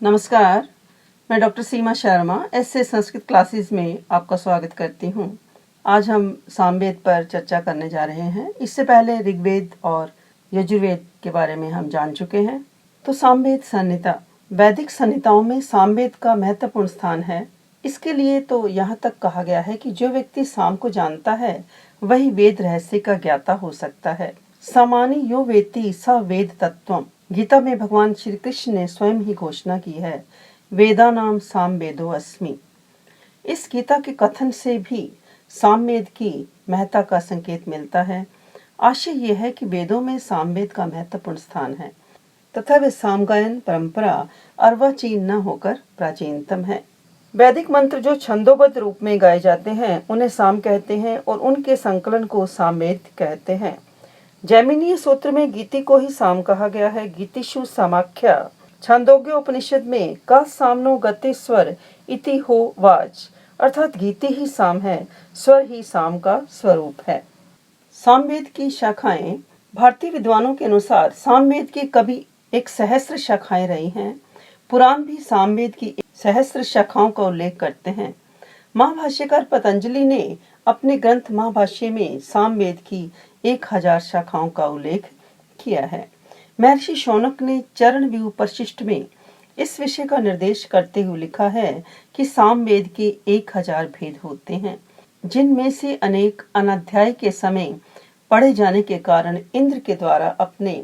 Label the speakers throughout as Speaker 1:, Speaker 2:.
Speaker 1: नमस्कार, मैं डॉक्टर सीमा Sharma S A Sanskrit classes में आपका स्वागत करती हूँ। आज हम सामवेद पर चर्चा करने जा रहे हैं। इससे पहले ऋग्वेद और यजुर्वेद के बारे में हम जान चुके हैं। तो सामवेद संहिता, वैदिक संहिताओं में सामवेद का महत्वपूर्ण स्थान है। इसके लिए तो यहाँ तक कहा गया है कि जो व्यक्ति साम को जानता है वही वेद रहस्य का ज्ञाता हो सकता है। सामान्य यो वेत्ति स वेद तत्वम्। गीता में भगवान श्री कृष्ण ने स्वयं ही घोषणा की है, वेदानाम सामवेदो अस्मि। इस गीता के कथन से भी सामवेद की महत्ता का संकेत मिलता है। आशय यह है कि वेदों में सामवेद का महत्वपूर्ण स्थान है तथा वे सामगायन परंपरा अर्वाचीन न होकर प्राचीनतम है। वैदिक मंत्र जो छंदोबद्ध रूप में गाए जाते हैं उन्हें साम कहते हैं और उनके संकलन को सामवेद कहते हैं। जैमिनीय सूत्र में गीति को ही साम कहा गया है। गीतिषु समाख्या। छंदोग्य उपनिषद में का सामनो गति स्वर इति हो वाच, अर्थात गीति ही साम है, स्वर ही साम का स्वरूप है। सामवेद की शाखाएं। भारतीय विद्वानों के अनुसार सामवेद की कभी 1,000 शाखाएं रही हैं। पुराण भी सामवेद की 1,000 शाखाओं का उल्लेख करते हैं। महाभाष्यकार पतंजलि ने अपने ग्रंथ महाभाष्य में सामवेद की 1,000 शाखाओं का उल्लेख किया है। महर्षि शौनक ने चरण व्यूह परिशिष्ट में इस विषय का निर्देश करते हुए लिखा है कि सामवेद के 1,000 भेद होते हैं, जिनमें से अनेक अनाध्याय के समय पढ़े जाने के कारण इंद्र के द्वारा अपने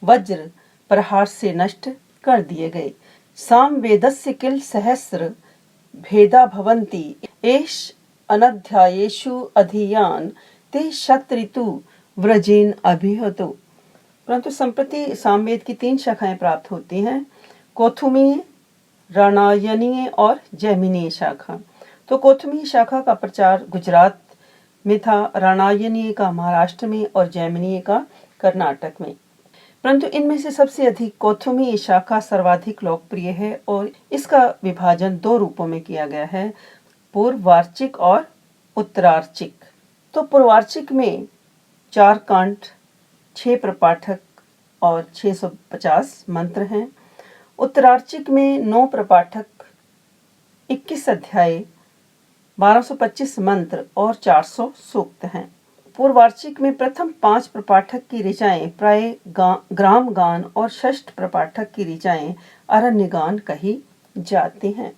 Speaker 1: वज्र प्रहार से नष्ट कर दिए गए। सामवेदस्य किल सहस्र भेदा भवन्ति एष अनध्यायेषु अधीयान ते शतऋतु व्रजेन अभिहतो। परंतु संप्रति सामवेद की 3 शाखाएं प्राप्त होती हैं, कौथुमीय, राणायनीय और जैमिनीय शाखा। तो कौथुमीय शाखा का प्रचार गुजरात में था, राणायनीय का महाराष्ट्र में और जैमिनीय का कर्नाटक में। परंतु इनमें से सबसे अधिक कौथुमीय शाखा सर्वाधिक लोकप्रिय है और इसका विभाजन 2 रूपों में किया गया है, पूर्वार्चिक और उत्तरार्चिक। तो पूर्वार्चिक में 4 कांड, 6 प्रपाठक और 650 मंत्र हैं। उत्तरार्चिक में 9 प्रपाठक, 21 अध्याय, 1225 मंत्र और 400 सूक्त हैं। पूर्वार्चिक में प्रथम 5 प्रपाठक की ऋचाएं प्राय ग्राम गान और षष्ठ प्रपाठक की ऋचाएं अरण्य गान कही जाती हैं।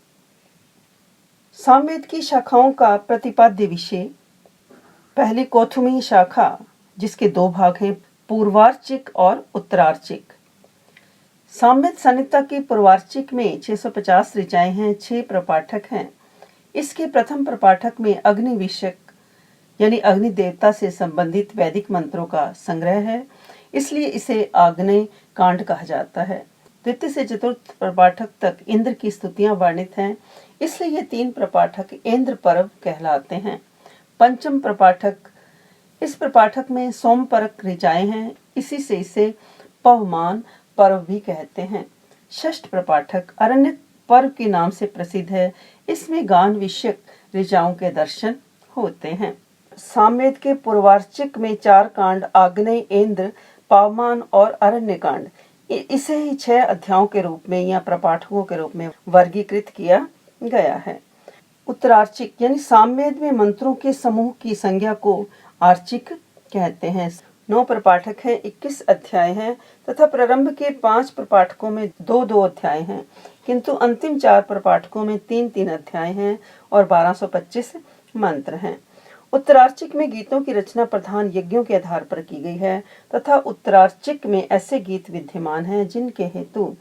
Speaker 1: सामवेद की शाखाओं का प्रतिपाद्य विषय। पहली कौथुमीय शाखा, जिसके 2 भाग हैं, पूर्वार्चिक और उत्तरार्चिक। सामवेद संहिता की पूर्वार्चिक में 650 ऋचाएं हैं, 6 प्रपाठक हैं। इसके प्रथम प्रपाठक में अग्नि विषयक यानी अग्नि देवता से संबंधित वैदिक मंत्रों का संग्रह है, इसलिए इसे आग्नेय कांड कहा जाता है। द्वितीय से चतुर्थ प्रपाठक तक इंद्र की स्तुतियां वर्णित हैं, इसलिए ये 3 प्रपाठक इंद्र पर्व कहलाते हैं। पंचम प्रपाठक, इस प्रपाठक में सोमपरक ऋचाएं हैं, इसी से इसे पवमान पर्व भी कहते हैं। षष्ठ प्रपाठक अरण्य पर्व के नाम से प्रसिद्ध है, इसमें गान विषयक ऋचाओं के दर्शन होते हैं। सामवेद के पूर्वार्चिक में 4 कांड, आग्नेय, इंद्र, पवमान और अरण्य कांड, इसे ही 6 अध्यायों के रूप में या प्रपाठकों के रूप में वर्गीकृत किया गया है। उत्तरार्चिक यानी सामवेद में मंत्रों के समूह की संज्ञा को आर्चिक कहते हैं। 9 प्रपाठक हैं, 21 अध्याय हैं तथा प्रारंभ के 5 प्रपाठकों में 2-2 अध्याय हैं, किंतु अंतिम 4 प्रपाठकों में 3-3 अध्याय हैं और 1225 मंत्र हैं। उत्तरार्चिक में गीतों की रचना प्रधान यज्ञों के आधार पर की गई है तथा उत्तरार्चिक में ऐसे गीत विद्यमान हैं जिनके हेतु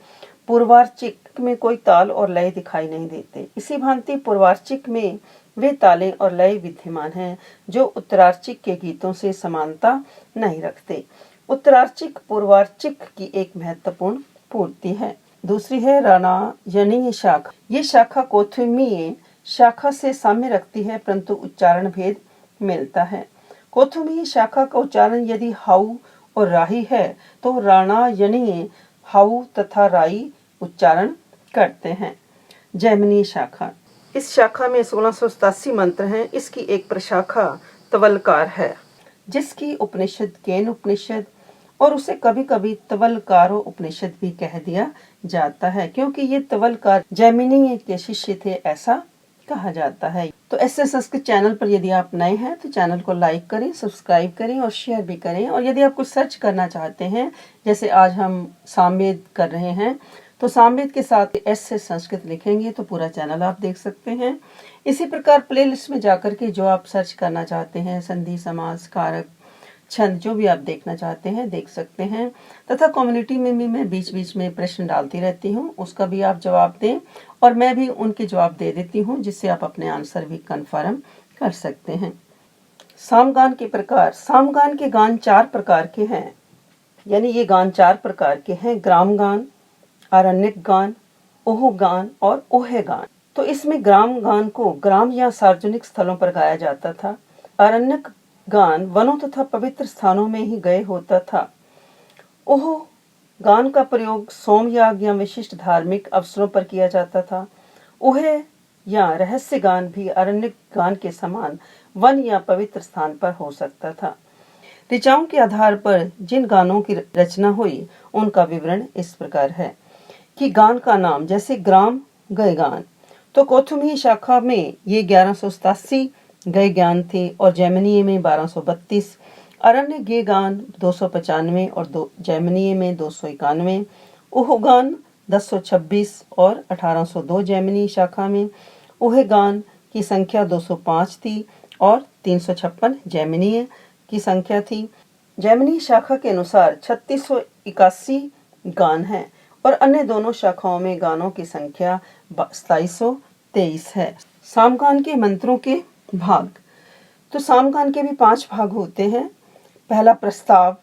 Speaker 1: पूर्वार्चिक में कोई ताल और लय दिखाई नहीं देते। इसी भांति पूर्वार्चिक में वे ताले और लय विद्यमान हैं जो उत्तरार्चिक के गीतों से समानता नहीं रखते। उत्तरार्चिक पूर्वार्चिक की एक महत्वपूर्ण पूर्ति है। दूसरी है राणायनीय शाखा। ये शाखा कौथुमीय शाखा से साम्य रखती है, परंतु उच्चारण भेद मिलता है। कौथुमीय शाखा का उच्चारण यदि हाउ और राही है तो राणायनीय हाउ तथा राई उच्चारण करते हैं। जैमिनीय शाखा, इस शाखा में 1687 मंत्र हैं। इसकी एक प्रशाखा तवलकार है, जिसकी उपनिषद केन उपनिषद और उसे कभी कभी तवलकारो उपनिषद भी कह दिया जाता है, क्योंकि ये तवलकार जैमिनी के शिष्य थे ऐसा कहा जाता है। तो एसएस संस्कृत चैनल पर यदि आप नए हैं तो चैनल को लाइक करें, सब्सक्राइब करें और शेयर भी करें। और यदि आप कुछ सर्च करना चाहते हैं, जैसे आज हम सामवेद कर रहे हैं, तो सामवेद के साथ एसएस संस्कृत लिखेंगे तो पूरा चैनल आप देख सकते हैं। इसी प्रकार प्लेलिस्ट में जाकर के जो आप सर्च करना चाहते हैं, संधि, समास, कारक, छंद, जो भी आप देखना चाहते हैं देख सकते हैं। तथा कम्युनिटी में भी मैं बीच बीच में प्रश्न डालती रहती हूँ, उसका भी आप जवाब दें और मैं भी उनके जवाब दे देती हूँ, जिससे आप अपने आंसर भी कंफर्म कर सकते हैं। सामगान के प्रकार। सामगान के गान 4 प्रकार के हैं, यानी ये गान 4 प्रकार के हैं: ग्राम गान, आरण्यक गान, ओह गान और ओहे गान। तो इसमें ग्राम गान को ग्राम या सार्वजनिक स्थलों पर गाया जाता था। आरण्यक गान वनों तथा पवित्र स्थानों में ही गए होता था। ओह गान का प्रयोग सोमयाग या विशिष्ट धार्मिक अवसरों पर किया जाता था। ओहे या रहस्य गान भी आरण्यक गान के समान वन या पवित्र स्थान पर हो सकता था। ऋचाओं के आधार पर जिन गानों की रचना हुई उनका विवरण इस प्रकार है कि गान का नाम, जैसे ग्राम गए गान, तो कौथुमी शाखा में ये 1187 गए ज्ञान थे और जैमिनीय में 1232, अरण्य गे गान 295 और जैमिनीय में 291, ओह गान 1026 और 1802 जैमिनी शाखा में, ओहे गान की संख्या 205 थी और 356 जैमिनीय की संख्या थी। जैमिनी शाखा के अनुसार 3681 गान हैं और अन्य दोनों शाखाओं में गानों की संख्या 2723 है। सामगान के मंत्रों के भाग। तो सामगान के भी 5 भाग होते हैं। पहला प्रस्ताव,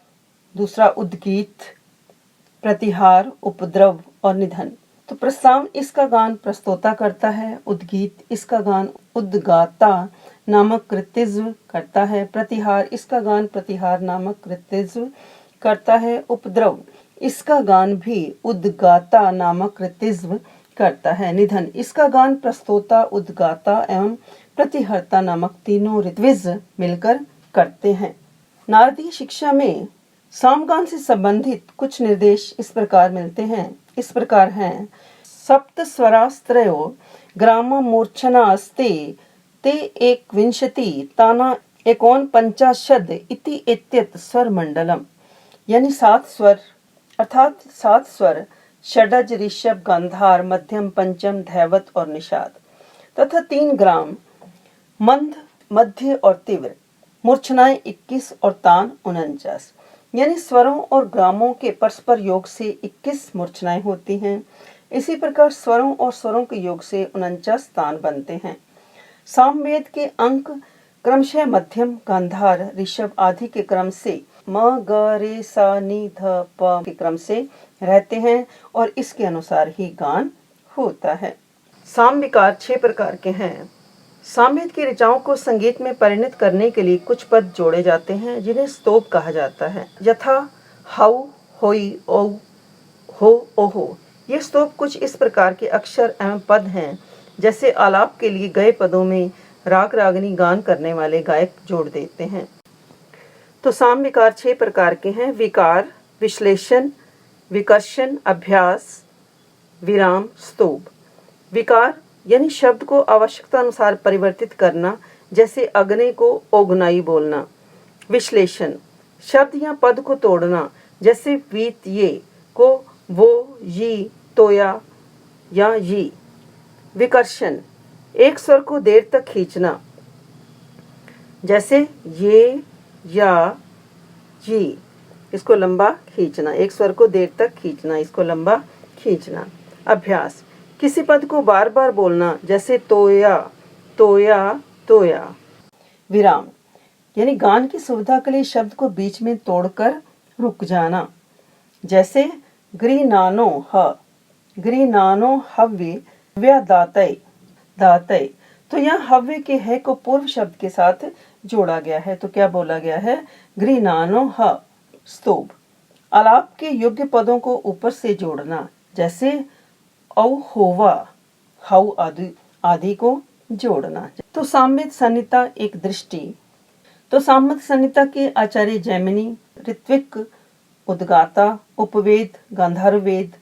Speaker 1: दूसरा उद्गीत, प्रतिहार, उपद्रव और निधन। तो प्रस्ताव इसका गान प्रस्तोता करता है, उद्गीत इसका गान उद्गाता नामक कृतित्व करता है, प्रतिहार इसका गान प्रतिहार नामक कृतित्व करता है, उपद्रव इसका गान भी उद्गाता नामक कृतित्व करता है, निधन इसका गान प्रस्तोता, उद्गाता एवं प्रतिहर्ता नामक तीनों ऋत्विज मिलकर करते हैं। नारदीय शिक्षा में सामगान से संबंधित कुछ निर्देश इस प्रकार मिलते हैं। इस प्रकार हैं: सप्त स्वरास्त्रयो ग्राम मूर्छनास्ते ते एक विंशति ताना एकोन पंचाशद इति इत्यत स्वर मंडलम, यानी 7 स्वर अर्थात 7 स्वर षडज, ऋषभ, गांधार, मध्यम, पंचम, धैवत और निषाद तथा 3 ग्राम मंद, मध्य और तीव्र, मूर्छनाएं 21 और तान 49, यानी स्वरों और ग्रामों के परस्पर योग से 21 मूर्छनाएं होती हैं। इसी प्रकार स्वरों और स्वरों के योग से 49 तान बनते हैं। सामवेद के अंक क्रमशः मध्यम, गांधार, ऋषभ आदि के क्रम से म ग रे सा नी ध प के क्रम से रहते हैं और इसके अनुसार ही गान होता है। साम विकार 6 प्रकार के हैं। सामवेद की ऋचाओं को संगीत में परिणत करने के लिए कुछ पद जोड़े जाते हैं जिन्हें स्तोप कहा जाता है। यथा हौ, होई, औ, हो, ओहो। ये स्तोप कुछ इस प्रकार के अक्षर एवं पद हैं जैसे आलाप के लिए गए पदों में राग रागनी गान करने वाले गायक जोड़ देते हैं। तो साम विकार 6 प्रकार के हैं: विकार, विश्लेषण, विकर्षण, अभ्यास, विराम, स्तोप। विकार यानी शब्द को आवश्यकता अनुसार परिवर्तित करना, जैसे अग्नि को ओगनाई बोलना। विश्लेषण शब्द या पद को तोड़ना, जैसे वीत ये को वो, यी, तोया या यी। विकर्षण एक स्वर को देर तक खींचना, जैसे ये या ये, इसको लंबा खींचना, एक स्वर को देर तक खींचना, इसको लंबा खींचना। अभ्यास किसी पद को बार बार बोलना, जैसे तोया, तोया, तोया। विराम यानी गान की सुविधा के लिए शब्द को बीच में तोड़कर रुक जाना, जैसे गृनानो ह, गृनानो हव्य व्या दातय, दातय। तो यहाँ हव्य के है को पूर्व शब्द के साथ जोड़ा गया है, तो क्या बोला गया है? गृनानो ह। स्तोभ आलाप के योग्य पदों को ऊपर से जोड़ना, जैसे औ, होवा, हौ आदि को जोड़ना। तो सामवेद संहिता एक दृष्टि। तो सामवेद संहिता के आचार्य जैमिनी, ऋत्विक, उद्गाता, उपवेद, गांधारवेद,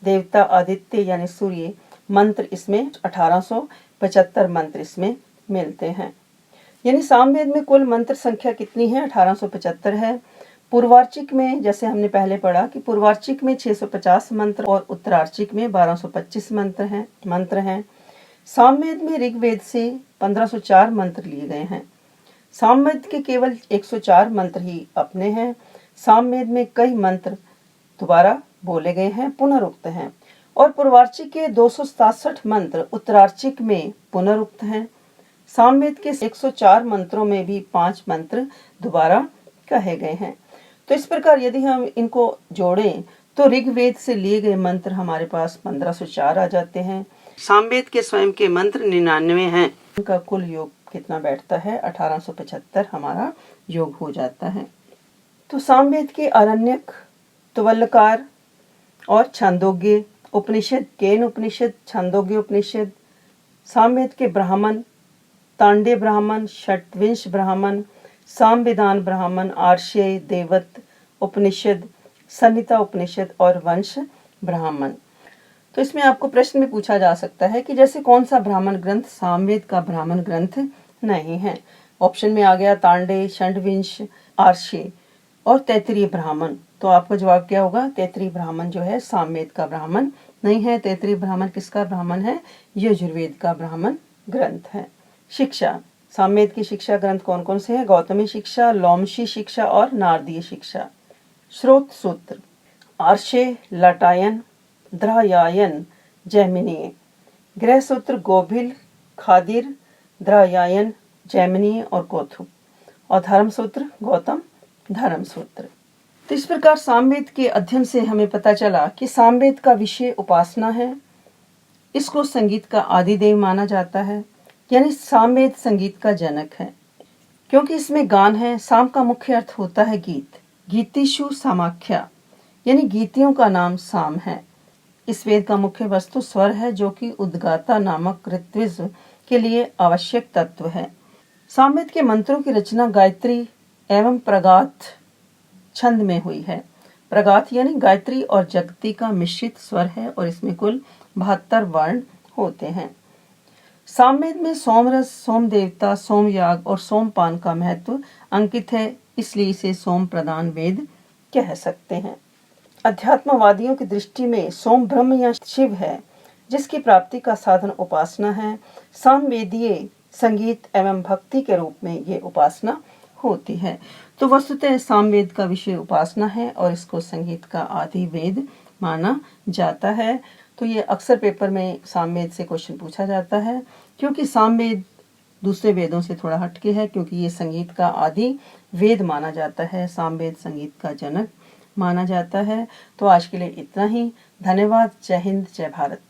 Speaker 1: देवता आदित्य यानी सूर्य मंत्र इसमें 1875 मंत्र इसमें मिलते हैं। यानी सामवेद में कुल मंत्र संख्या कितनी है? 1875 है। पूर्वार्चिक में जैसे हमने पहले पढ़ा कि पूर्वार्चिक में 650 मंत्र और उत्तरार्चिक में 1225 मंत्र हैं। सामवेद में ऋग्वेद से 1504 मंत्र लिए गए हैं। सामवेद के केवल 104 मंत्र ही अपने हैं। सामवेद में कई मंत्र दोबारा बोले गए हैं, पुनरुक्त हैं, और पूर्वार्चिक के 267 मंत्र उत्तरार्चिक में पुनरुक्त हैं। सामवेद के 104 मंत्रों में भी 5 मंत्र दोबारा कहे गए हैं। तो इस प्रकार यदि हम इनको जोड़ें तो ऋग्वेद से लिए गए मंत्र हमारे पास 1504 आ जाते हैं। सामवेद के स्वयं के मंत्र 99 हैं। उनका कुल योग कितना बैठता है? 1875 हमारा योग हो जाता है। तो सामवेद के आरण्यक, तुवल्लकार और छांदोग्य उपनिषद, केन उपनिषद, छांदोग्य उपनिषद, सामवेद के ब्राह्मण, तांडे ब्राह्मण, षट्विंश ब्राह्मण, सामवेदान ब्राह्मण, आर्षेय, देवत उपनिषद, संहिता उपनिषद और वंश ब्राह्मण। तो इसमें आपको प्रश्न में पूछा जा सकता है कि जैसे कौन सा ब्राह्मण ग्रंथ सामवेद का ब्राह्मण ग्रंथ नहीं है? ऑप्शन में आ गया तांडे, षट्विंश, आर्षेय और तैत्तिरीय ब्राह्मण। तो आपका जवाब क्या होगा? तैत्तिरीय ब्राह्मण जो है सामवेद का ब्राह्मण नहीं है। तैत्तिरीय ब्राह्मण किसका ब्राह्मण है? यजुर्वेद का ब्राह्मण ग्रंथ है। शिक्षा, सामवेद की शिक्षा ग्रंथ कौन कौन से हैं? गौतमी शिक्षा, लोमशी शिक्षा और नारदीय शिक्षा। श्रोत सूत्र, आर्षेय, लटायन, द्रहयायन, जैमिनीय। गृह सूत्र गोभिल, खादिर, द्रहयायन, जैमिनीय और कौथुक। और धर्म सूत्र गौतम धर्म सूत्र। तो इस प्रकार सामवेद के अध्ययन से हमें पता चला कि सामवेद का विषय उपासना है। इसको संगीत का आदिदेव माना जाता है, यानी सामवेद संगीत का जनक है, क्योंकि इसमें गान है। साम का मुख्य अर्थ होता है गीत। गीतिषु समाख्या, यानी गीतियों का नाम साम है। इस वेद का मुख्य वस्तु स्वर है, जो कि उद्गाता नामक ऋत्विज के लिए आवश्यक तत्व है। सामवेद के मंत्रों की रचना गायत्री एवं प्रगाथ छंद में हुई है। प्रगाथ यानी गायत्री और जगती का मिश्रित स्वर है और इसमें कुल 72 वर्ण होते हैं। सामवेद में सोमरस, सोम देवता, सोमयाग और सोमपान का महत्व अंकित है, इसलिए इसे सोम प्रधान वेद कह सकते हैं। अध्यात्मवादियों की दृष्टि में सोम ब्रह्म या शिव है, जिसकी प्राप्ति का साधन उपासना है। सामवेदीय संगीत एवं भक्ति के रूप में ये उपासना होती है। तो वस्तुतः सामवेद का विषय उपासना है और इसको संगीत का आदि वेद माना जाता है। तो ये अक्सर पेपर में सामवेद से क्वेश्चन पूछा जाता है, क्योंकि सामवेद दूसरे वेदों से थोड़ा हटके है, क्योंकि ये संगीत का आदि वेद माना जाता है। सामवेद संगीत का जनक माना जाता है। तो आज के लिए इतना ही। धन्यवाद। जय हिंद, जय भारत।